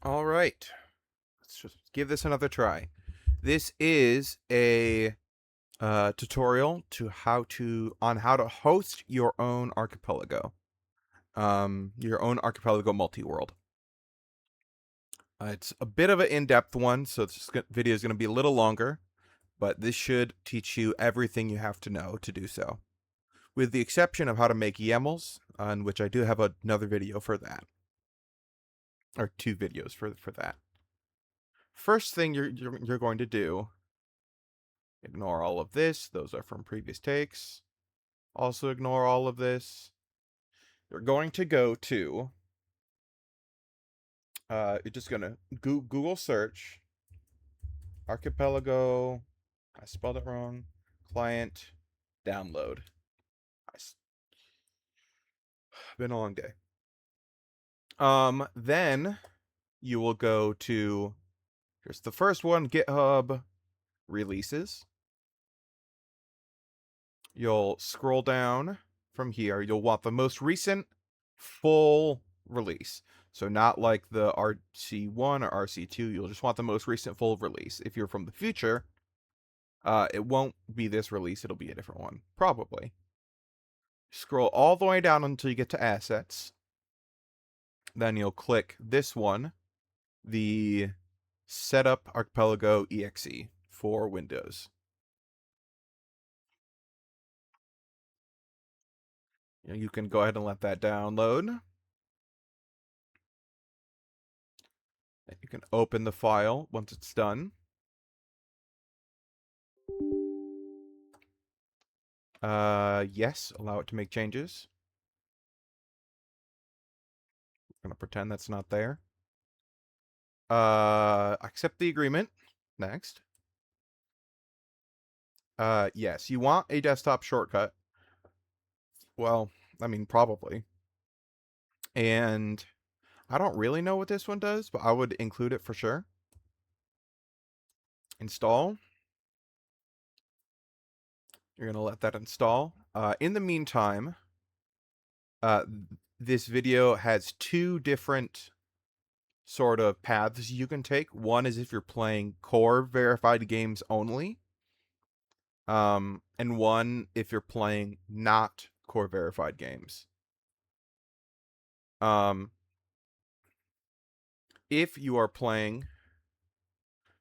All right, let's just give this another try. This is a tutorial on how to host your own archipelago, your own archipelago multi-world. It's a bit of an in-depth one, so this video is going to be a little longer, but this should teach you everything you have to know to do so, with the exception of how to make YAMLs, on which I do have another video for that, or two videos for that. First thing you're going to do, ignore all of this. Those are from previous takes. Also ignore all of this. You're going to go to, you're just going to Google search Archipelago, I spelled it wrong, client, download. Been a long day. Then you will go to, here's the first one, GitHub releases. You'll scroll down from here. You'll want the most recent full release. So not like the RC1 or RC2. You'll just want the most recent full release. If you're from the future, it won't be this release. It'll be a different one, probably. Scroll all the way down until you get to assets. Then you'll click this one, the Setup Archipelago exe for Windows. You can go ahead and let that download. You can open the file once it's done. Yes, allow it to make changes. I'm gonna pretend that's not there. Accept the agreement. Next. Yes, you want a desktop shortcut. Well, I mean, probably. And I don't really know what this one does, but I would include it for sure. Install. You're gonna let that install. In the meantime, this video has two different sort of paths you can take. One is if you're playing core verified games only. And one if you're playing not core verified games. If you are playing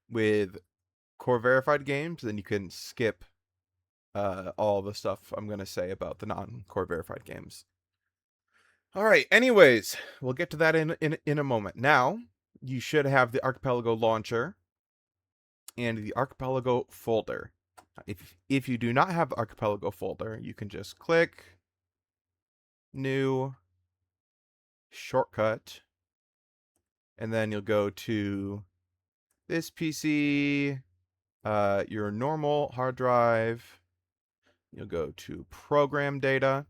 with core verified games, then you can skip all the stuff I'm going to say about the non-core verified games. All right, anyways, we'll get to that in a moment. Now, you should have the Archipelago launcher and the Archipelago folder. If you do not have the Archipelago folder, you can just click new shortcut, and then you'll go to this PC, your normal hard drive. You'll go to program data,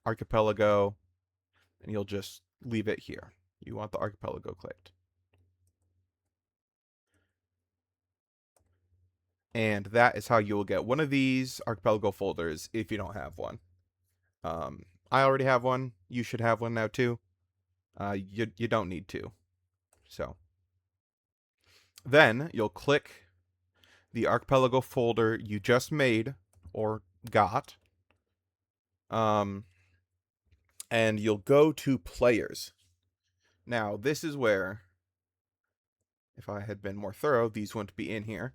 Archipelago, and you'll just leave it here. You want the Archipelago clicked. And that is how you will get one of these Archipelago folders if you don't have one. I already have one. You should have one now too. You don't need to. So then you'll click the Archipelago folder you just made or got. And you'll go to players. Now, this is where, if I had been more thorough, these wouldn't be in here.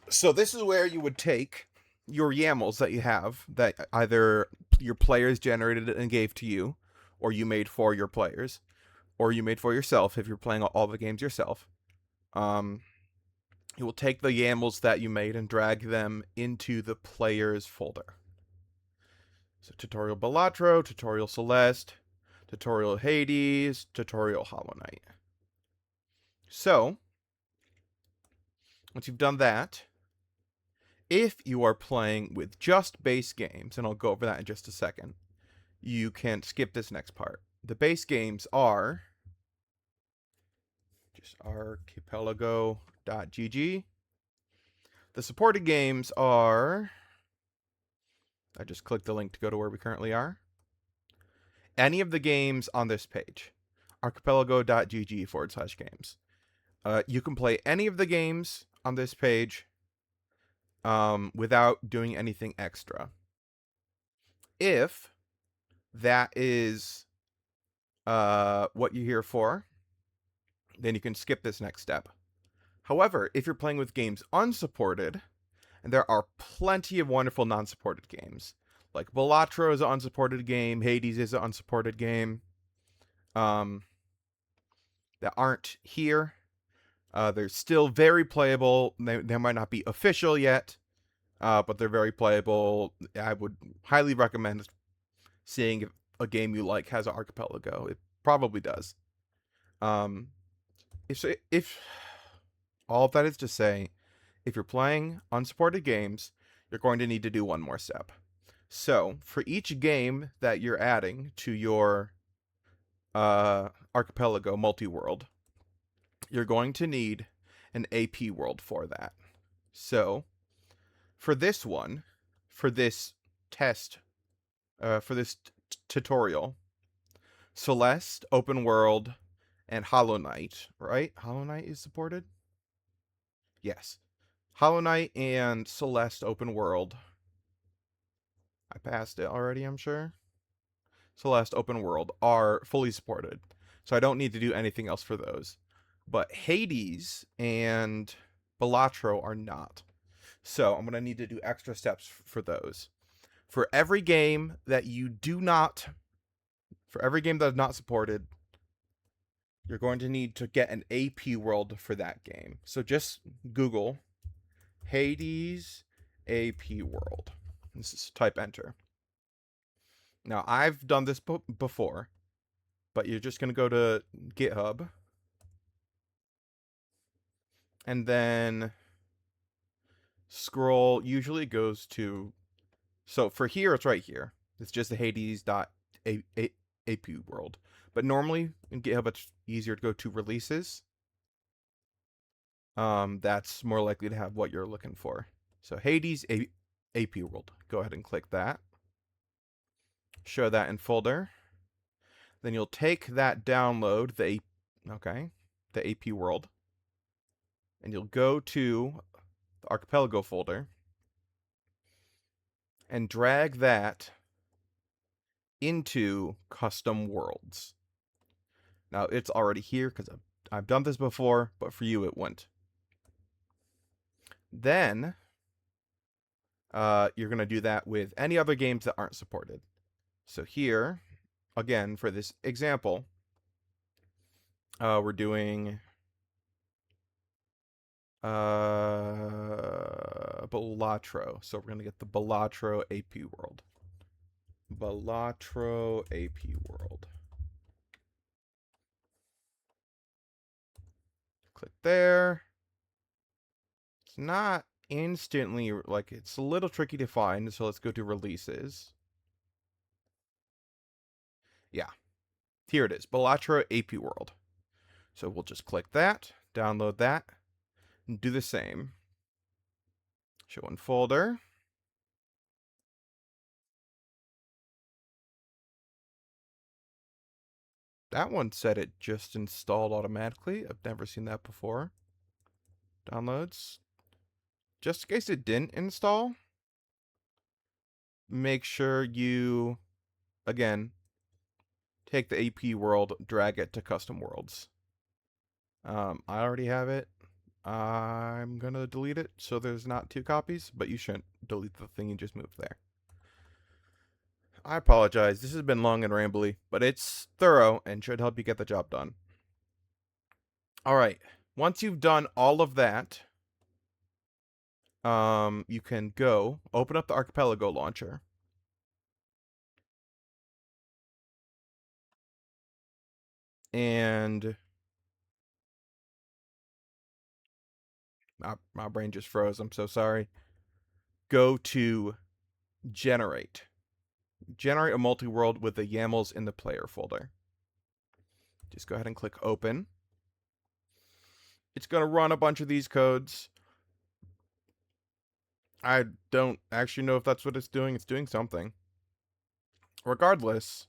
So this is where you would take your YAMLs that you have, that either your players generated and gave to you, or you made for your players, or you made for yourself if you're playing all the games yourself. You will take the YAMLs that you made and drag them into the players folder. So tutorial Balatro, tutorial Celeste, tutorial Hades, tutorial Hollow Knight. So, once you've done that, if you are playing with just base games, and I'll go over that in just a second, you can skip this next part. The base games are just archipelago.gg. The supported games are, I just clicked the link to go to where we currently are. Any of the games on this page. archipelago.gg/games. You can play any of the games on this page without doing anything extra. If that is what you're here for, then you can skip this next step. However, if you're playing with games unsupported, and there are plenty of wonderful non-supported games, like Balatro is an unsupported game, Hades is an unsupported game, that aren't here. They're still very playable. They might not be official yet, but they're very playable. I would highly recommend seeing if a game you like has an archipelago. It probably does. If all of that is to say, if you're playing unsupported games, you're going to need to do one more step. So, for each game that you're adding to your archipelago multi-world, you're going to need an AP world for that. So, for this one, for this test, for this tutorial, Celeste, Open World, and Hollow Knight, right? Hollow Knight is supported? Yes. Hollow Knight and Celeste Open World. I passed it already, I'm sure. Celeste Open World are fully supported, so I don't need to do anything else for those. But Hades and Balatro are not. So I'm going to need to do extra steps for those. For every game that is not supported, you're going to need to get an AP world for that game. So just Google Hades AP world. This is type enter. Now, I've done this before, but you're just going to go to GitHub. And then scroll. Usually it goes to... So for here, it's right here. It's just the Hades.ap world. But normally in GitHub, it's easier to go to releases. That's more likely to have what you're looking for. So Hades AP world. Go ahead and click that. Show that in folder. Then you'll take that download, the AP world, and you'll go to the Archipelago folder and drag that into custom worlds. Now it's already here because I've done this before, but for you it wouldn't. Then you're going to do that with any other games that aren't supported. So here, again, for this example, we're doing Balatro. So we're going to get the Balatro AP world. Balatro AP world. Click there. It's not instantly, like, it's a little tricky to find, so let's go to releases. Yeah. Here it is, Balatro AP world. So we'll just click that, download that, and do the same. Show in folder. That one said it just installed automatically. I've never seen that before. Downloads. Just in case it didn't install, make sure you, again, take the AP world, drag it to custom worlds. I already have it. I'm going to delete it so there's not two copies, but you shouldn't delete the thing you just moved there. I apologize. This has been long and rambly, but it's thorough and should help you get the job done. All right. Once you've done all of that, you can go open up the Archipelago launcher. And my brain just froze. I'm so sorry. Go to generate. Generate a multi-world with the YAMLs in the player folder. Just go ahead and click open. It's going to run a bunch of these codes. I don't actually know if that's what it's doing. It's doing something. Regardless,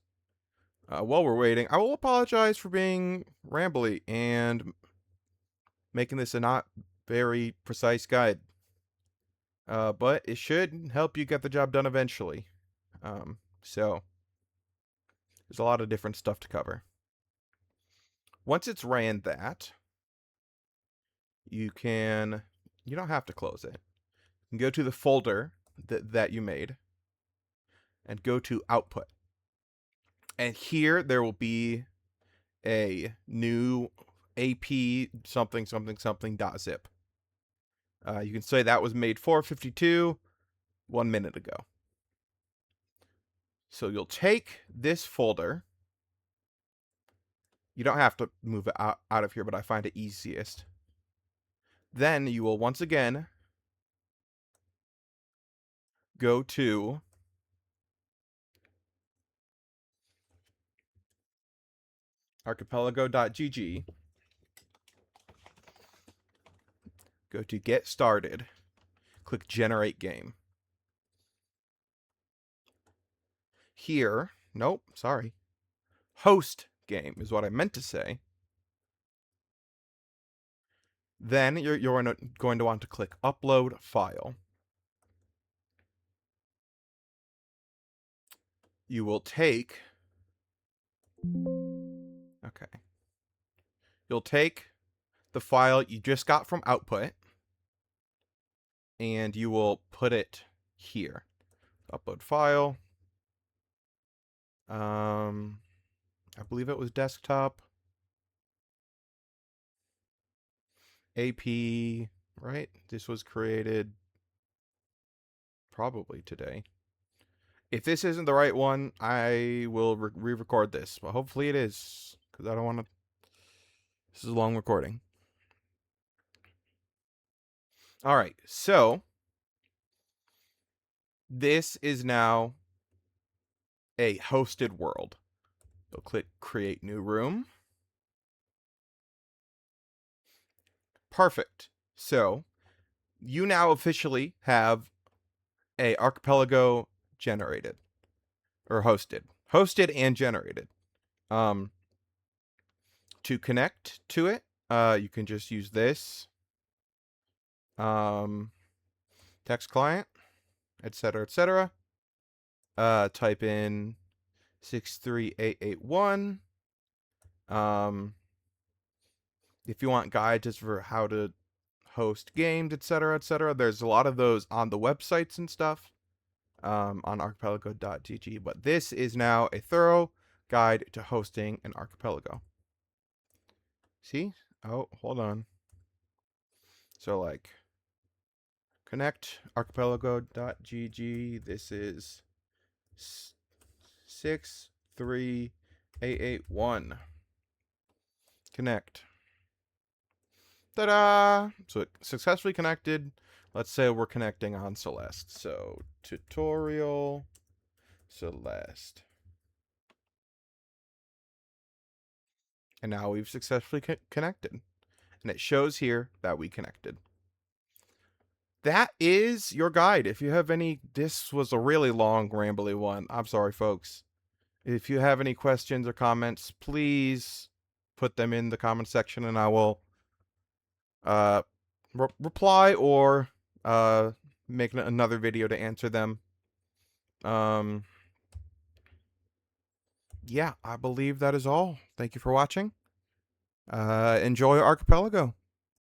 While we're waiting, I will apologize for being rambly and making this a not very precise guide. But it should help you get the job done eventually. So there's a lot of different stuff to cover. Once it's ran that, you don't have to close it. You can go to the folder that you made and go to output. And here there will be a new AP something something something .zip. You can say that was made 4:52, 1 minute ago. So you'll take this folder. You don't have to move it out of here, but I find it easiest. Then you will once again go to archipelago.gg, go to get started, click generate game. Here, nope, sorry. Host game is what I meant to say. Then you're going to want to click upload file. You will take, okay. You'll take the file you just got from output and you will put it here. Upload file. I believe it was desktop. AP, right? This was created probably today. If this isn't the right one, I will re-record this, but hopefully it is, because I don't want to. This is a long recording. All right, so this is now a hosted world. So click create new room. Perfect. So you now officially have a archipelago generated or hosted and generated. To connect to it, you can just use this text client, etc., etc. Type in 63881. If you want guides for how to host games, etc., etc., there's a lot of those on the websites and stuff, on archipelago.gg. But this is now a thorough guide to hosting an archipelago. See? Oh, hold on. So, like, connect archipelago.gg. This is 63881. Connect. Ta-da! So it successfully connected. Let's say we're connecting on Celeste. So tutorial Celeste. And now we've successfully connected. And it shows here that we connected. That is your guide. If you have any, this was a really long, rambly one. I'm sorry, folks. If you have any questions or comments, please put them in the comment section and I will reply or make another video to answer them. Yeah, I believe that is all. Thank you for watching. Enjoy Archipelago.